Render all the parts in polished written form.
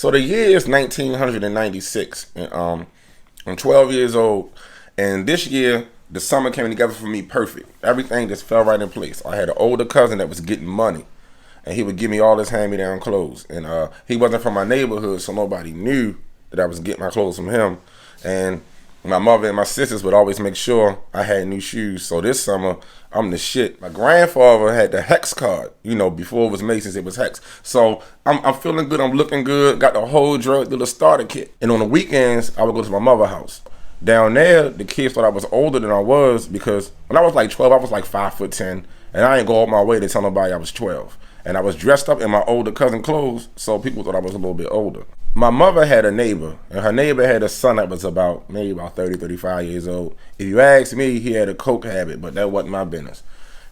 So the year is 1996, and I'm 12 years old, and this year the summer came together for me perfect. Everything just fell right in place. I had an older cousin that was getting money, and he would give me all his hand-me-down clothes. And he wasn't from my neighborhood, so nobody knew that I was getting my clothes from him. And my mother and my sisters would always make sure I had new shoes. So this summer, I'm the shit. My grandfather had the Hex card. You know, before it was Masons, it was Hex. So I'm feeling good. I'm looking good. Got the whole drug dealer starter kit. And on the weekends, I would go to my mother's house. Down there, the kids thought I was older than I was because when I was like 12, I was like 5'10", and I ain't go out my way to tell nobody I was 12. And I was dressed up in my older cousin clothes, so people thought I was a little bit older. My mother had a neighbor, and her neighbor had a son that was maybe about 30, 35 years old. If you ask me, he had a coke habit, but that wasn't my business.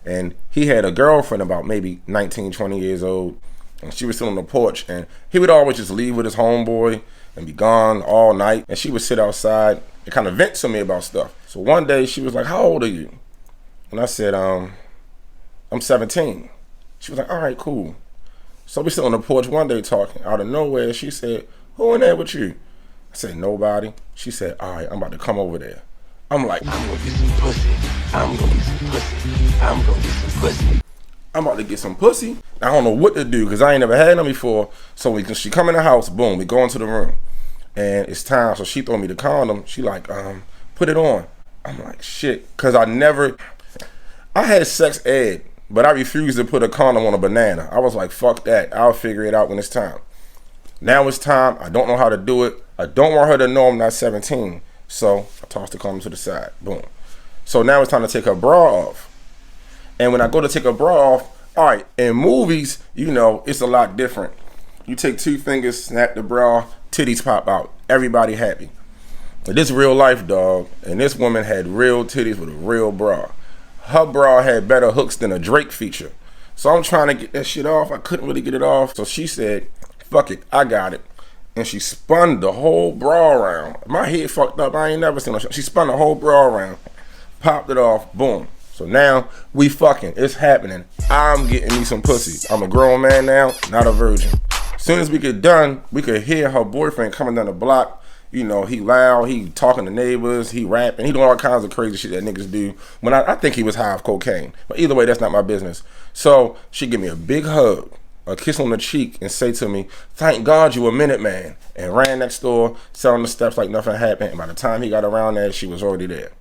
And he had a girlfriend about maybe 19, 20 years old, and she was sitting on the porch, and he would always just leave with his homeboy and be gone all night, and she would sit outside and kind of vent to me about stuff. So one day, she was like, "How old are you?" And I said, I'm 17. She was like, "All right, cool." So we sit on the porch one day talking. Out of nowhere, she said, "Who in there with you?" I said, "Nobody." She said, "All right, I'm about to come over there." I'm like, "I'm gonna get some pussy. I'm gonna get some pussy. I'm gonna get some pussy." I'm about to get some pussy. I don't know what to do because I ain't never had none before. So she come in the house, boom, we go into the room. And it's time, so she throw me the condom. She like, put it on. I'm like, shit, because I had sex ed, but I refused to put a condom on a banana. I was like, fuck that. I'll figure it out when it's time. Now it's time. I don't know how to do it. I don't want her to know I'm not 17. So I tossed the condom to the side. Boom. So now it's time to take her bra off. And when I go to take her bra off, all right, in movies, you know, it's a lot different. You take two fingers, snap the bra, titties pop out. Everybody happy. But this real life, dog. And this woman had real titties with a real bra. Her bra had better hooks than a Drake feature. So I'm trying to get that shit off. I couldn't really get it off. So she said, fuck it, I got it. And she spun the whole bra around. My head fucked up. I ain't never seen no shit. She spun the whole bra around, popped it off, boom. So now we fucking. It's happening. I'm getting me some pussy. I'm a grown man now, not a virgin. As soon as we get done, we could hear her boyfriend coming down the block. You know, he loud, he talking to neighbors, he rapping, he doing all kinds of crazy shit that niggas do. When I think he was high off cocaine. But either way, that's not my business. So she give me a big hug, a kiss on the cheek, and say to me, "Thank God you a minute man," and ran next door, sat on the steps like nothing happened. And by the time he got around there, she was already there.